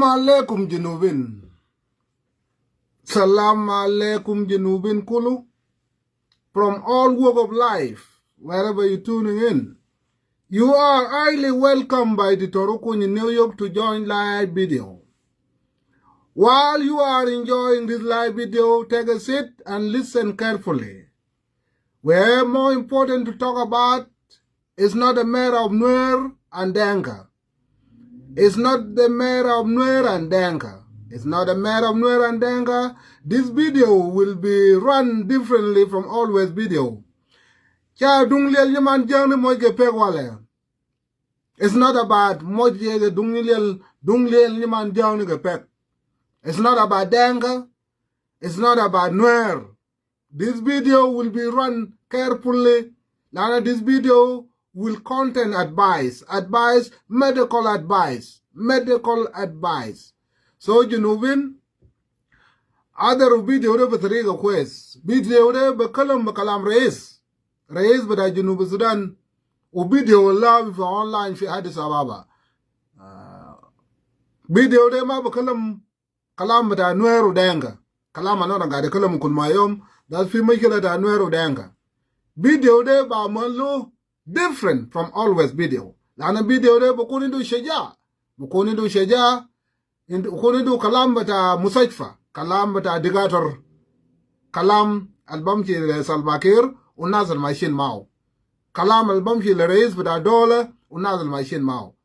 Alaikum Jinubin. Salam alaikum Jinubin Kulu. From all walk of life, wherever you're tuning in, you are highly welcome by the Torukun in New York to join live video. While you are enjoying this live video, take a seat and listen carefully. Where more important to talk about is not a matter of Nuer and Denka. It's not the matter of Nuer and Denka. It's not a matter of Nuer and Denka. This video will be run differently from always video. It's not about It's not about Denka. It's not about Nuer. This video will be run carefully. Now this video will contain advice, medical advice. So you know when other video de betriga quest, video de bakalam reis bada Junub Sudan, o video live for online fi Addis Ababa. Video de ma bakalam kalam bada Nueru Denga, kalam anona gade kalam kulmayom, that's fi mikila da Nueru Denga. Video de ba manlo different from always video. Lana video de bukuni do sheja, bukuni do kalam bata musajfa, kalam bata digator, kalam album ki Salbakir, unazal machine mao. Kalam album ki reis bata dollar, unazal machine mao.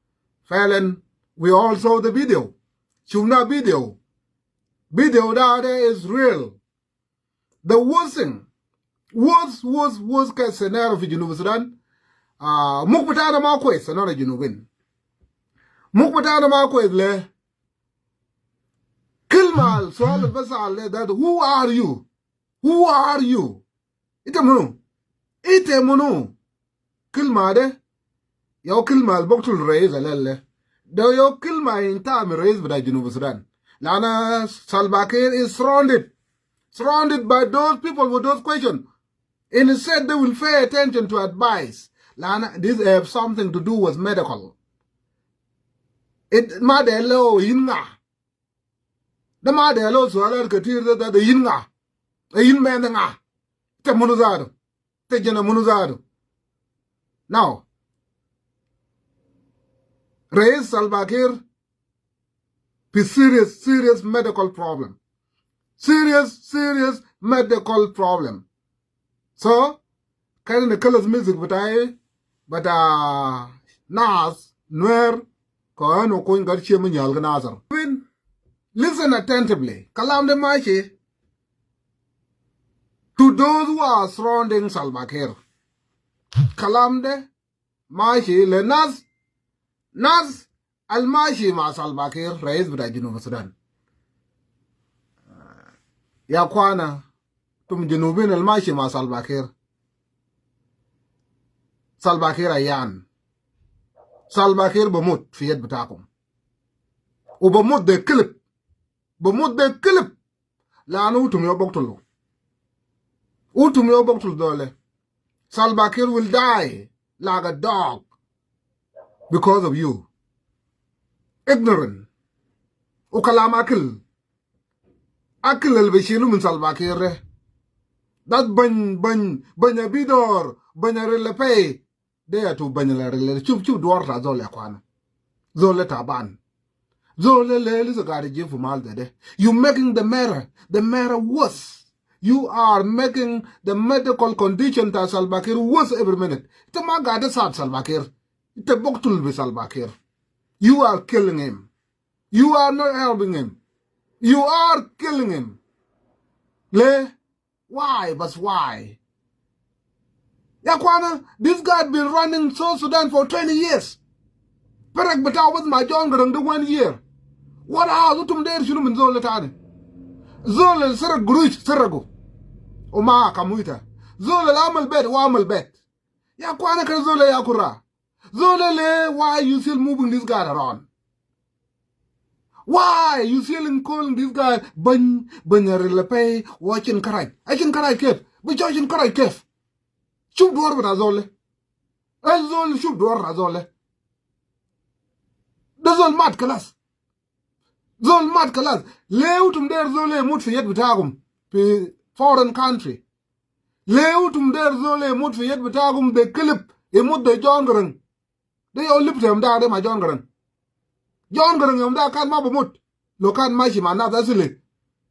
Failen, we all saw the video. Shuna video. Video that is real. The worst thing, worst case scenario for Junub Sudan, mukbatana ma kwes anona Junubin. Mukbatana ma kwes le kilmal sual basal le that who are you? Who are you? Ite munu. Kilma de yo kilmal boktul reis alelle. Do yo kilma inta mi reis bada Junub Sudan. Lana Salbakir is surrounded by those people with those questions. Instead, they will pay attention to advice. Lana, this have something to do with medical. It madelo yinga. The madelo so ala katir that the yinga. A yin menanga. Te munuzado. Te jena munuzado. Now, raise Salbakir serious medical problem. Serious medical problem. So, kind of colors music but Nas, Nuer, Koano Coin got ciebinyäl Nazar. Listen attentively. Kalam de Machi to those who are surrounding Salbakir. Kalam de Machi le Nas al-Mashi ma Salbakir, Rais bada Junub Sudan. Ya kwana tum Junubin al-Mashi ma Salbakir. Salbakir ayan. Salbakir bamut fi yad batakum. U bamut de kilip. Laanu utum yo boktulu. Dole. Salbakir will die like a dog because of you. Ignorant. U kalam akil al-Bashiru min Salbakir. That banya bidor, banya relepe. They are to banya rele. Chup duarta zole kwana. Zole taban. Zole le is a garage for mal de. You making the matter worse. You are making the medical condition to Salbakir worse every minute. Ite magade sad Salbakir. Ite boktul be Salbakir. You are killing him. You are not helping him. You are killing him. Why? But why? Yakwana, this guy been running South Sudan for 20 years. Perak bata was my John Garang the 1 year. What are you to there? Shulum Zola Tani? Zola Sir Grush Sirago. Oma Kamuita. Zola Amal Bet, Wamal Bet. Yakwana Kazola Yakura. Zola, why you still moving this guy around? Why you still calling this guy Banyarelepe watching Karai? I can Karai Kef, but judging Karai Kef. Shub door with Azole. Azole shub door Azole. That's all mad class. zol mat kalas leutum der zole mut fi yet bitagum fi foreign country leutum der zole mut fi yet bitagum de clip e mut de jongrang de yo liptem da de ma jongrang yom da kan ma bumut lo kan ma shi mana da sile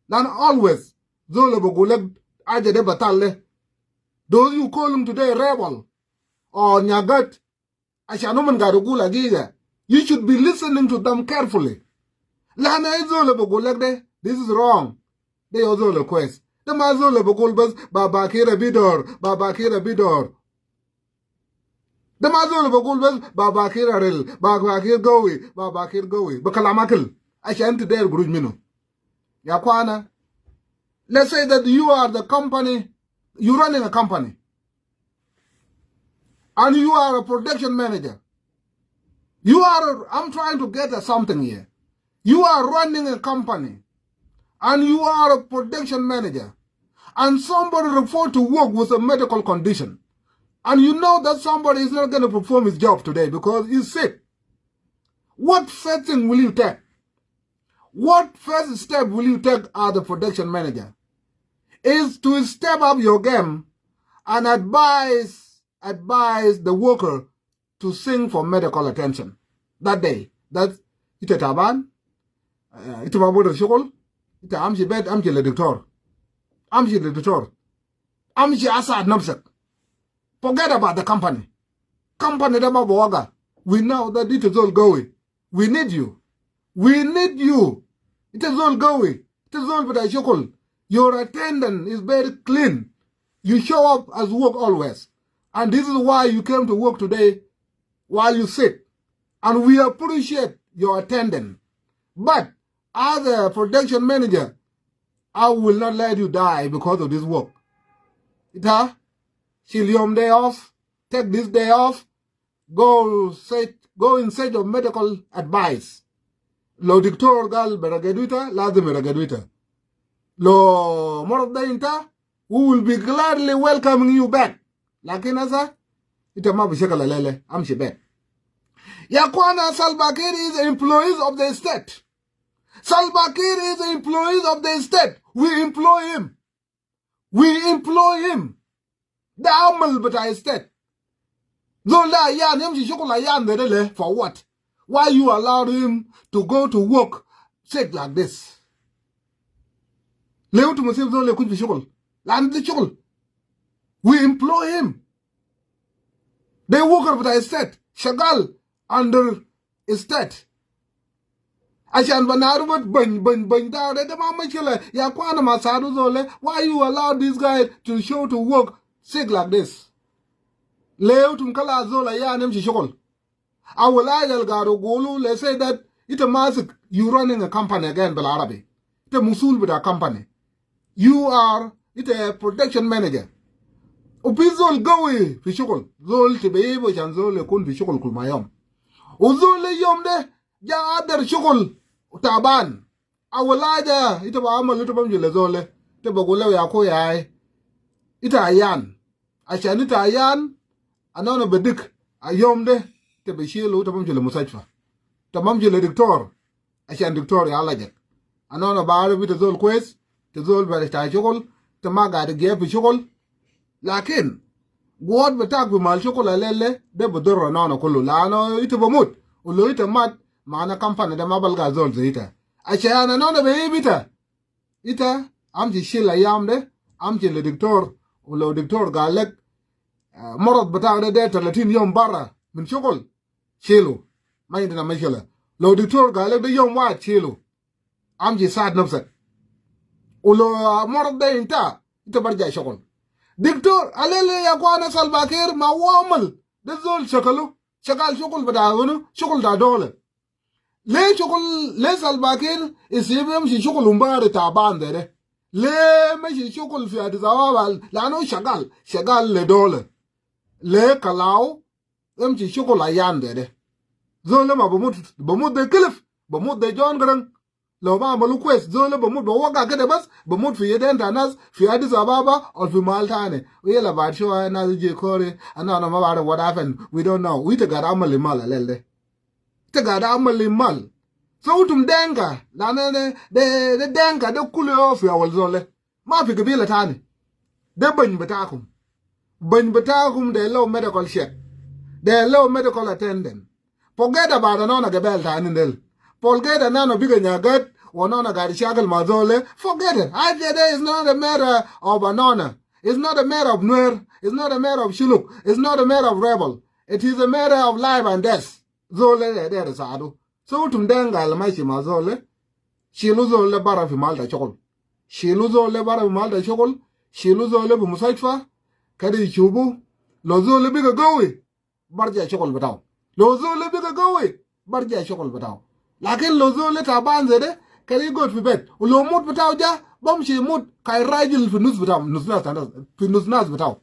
lan always zole bogulek aje de batalle those you call them today rebel or nyagat ashanuman garugula giga you should be listening to them carefully lana izole bogulek de this is wrong they also request the mazole bogulbas babakira bidor the mazole bogulbas babakira rel babakir gowi bakalamakil ashan to der gruj mino ya kwana let's say that you are the company you're running a company and you are a production manager I'm trying to get at something here. You are running a company and you are a production manager and somebody report to work with a medical condition and you know that somebody is not going to perform his job today because he's sick. What first thing will you take? What first step will you take as the production manager? Is to step up your game and advise the worker to sing for medical attention that day. That's ita taban, ita mabuda shugul, ita amshi bed, amshi le doctor, amshi asad namsak. Forget about the company. Company dama boaga. We know that it is all going. We need you. It is all going. It is all bada shugul. Your attendance is very clean. You show up as work always. And this is why you came to work today while you sick. And we appreciate your attendance. But as a production manager, I will not let you die because of this work. Chill your day off, take this day off, go in search of medical advice. Lo dictor gal berageduita, lazim berageduita. Lo mordainta, we will be gladly welcoming you back. Lakini sasa itama bishakala lele amshi back. Yakwana Salva Kiir is employees of the state. Salva Kiir is employees of the state. We employ him. The amal but I state. Zola yan yamshi shokola yan derele for what? Why you allow him to go to work sick like this? Leo to musib zole kuj shokol. Land the shokol. We employ him. They work with the state. Shagal under state. Ashan banarubot bany down at the mama chilla. Yakwana masadu zole. Why you allow this guy to show to work sick like this? Leo tumkala zola ya nem shokol. I will idle garo golu. Let's say that it's a massive. You running a company again, Bel Arabi. It's a musul with a company. You are a production manager. Upizol gawi fi shukul. Zol tibeibo chan zol yakun fi shukul kul mayom. Uzol yom de ja adar shukul taban. Awalaja ita ba amal ita bam jile zole. Ita ba gulaw ya ko yaay. Ita ayan. Ashan ita ayan anona bedik ayom de te be shilu ita bam jile musajfa. Ta bam jile diktor. Ashan diktor ya alajak. Anona ba arabi te zol kwes. Te zol ba ta shukul. Te maga de ge fi shukul. Lakin, God betak bi mal chokola lele de bodoro na kullu lano ite bomut ulo ite mat mana kampane de mabal ga zol zita achana no be bita ita amji shila yamde amji le diktor ulo diktor galek morod betak de 30 yom barra min chokol shilu may dina mashila lo diktor galek de yom wa shilu amji sad nafsa ulo morod de inta ite barja chokol Dictor, alele ya kwana Salva Kiir ma wamal de zol shakal shukul badawunu shukul da dole le Salva Kiir isibem shi shukul umbare taban dere le me shi shukul fi Addis Ababa lano shagal le dole le kalau em shi shukul ayan dere zol ma bamut de kilif bamut de John Grang لو ما عملوا كويس زول بموت بوقع كده بس بموت في يدين ناس في أديس أبابا أو في محل تاني ويلا بعد شوية ناس يجي كوري أنا ما بعرف what happened we don't know we تقعد عمل المال لله تقعد عمل المال sautum denga la de denga de kulo of ya wal zole ma fi gabila tani de ban batakum de low medical check de low medical attendant forget about anona gabel tani del forget anana biga nyagat wanona gari shagal mazole forget it IJD is not a matter of anona. It's not a matter of Nuer. It's not a matter of Shuluk. It's not a matter of rebel. It is a matter of life and death. Zole there is adu. So denga almaishi mazole. Shilu zole bara fi malta chokol. Shilu zole bara fi malta chokol. Shilu zole fi musaifa. Kadi chubu. Lo zole biga gowi. Barja chokol batao. Lo zole biga gowi. Barja chokol batao. Lakin lo zole taban zede. Kadi go fi bed. Ulo mut batao ja. Bom shi mut kai rajil fi nus batao. Nusnas batao.